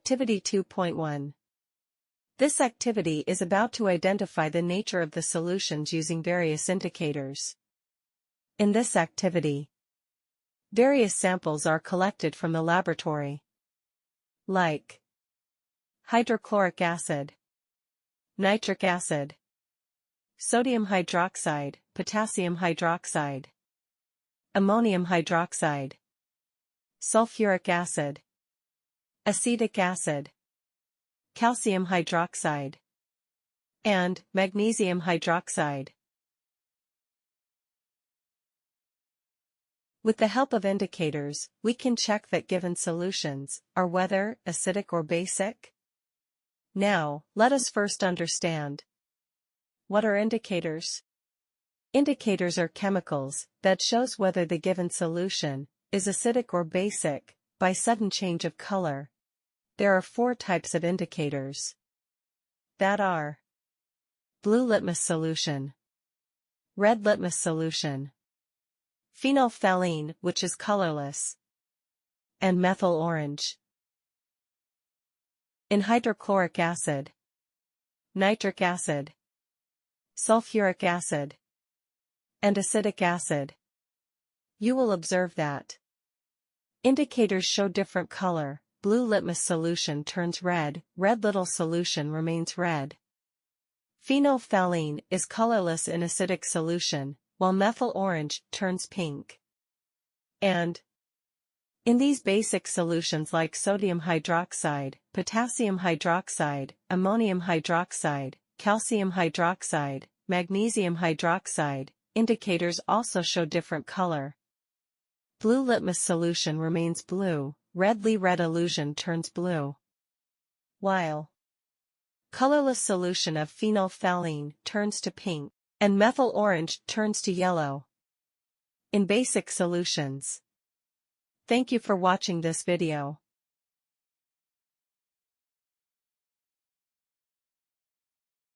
Activity 2.1. This activity is about to identify the nature of the solutions using various indicators. In this activity, various samples are collected from the laboratory, like hydrochloric acid, nitric acid, sodium hydroxide, potassium hydroxide, ammonium hydroxide, sulfuric acid, acetic acid, calcium hydroxide, and magnesium hydroxide. With the help of indicators, we can check that given solutions are whether acidic or basic. Now, let us first understand. What are indicators? Indicators are chemicals that shows whether the given solution is acidic or basic by sudden change of color. There are 4 types of indicators. That are blue litmus solution, red litmus solution, phenolphthalein, which is colorless, and methyl orange. In hydrochloric acid, nitric acid, sulfuric acid, and acetic acid, you will observe that indicators show different color. Blue litmus solution turns red, red little solution remains red. Phenolphthalein is colorless in acidic solution, while methyl orange turns pink. And in these basic solutions like sodium hydroxide, potassium hydroxide, ammonium hydroxide, calcium hydroxide, magnesium hydroxide, indicators also show different color. Blue litmus solution remains blue, redly red illusion turns blue, while colorless solution of phenolphthalein turns to pink, and methyl orange turns to yellow. In basic solutions. Thank you for watching this video.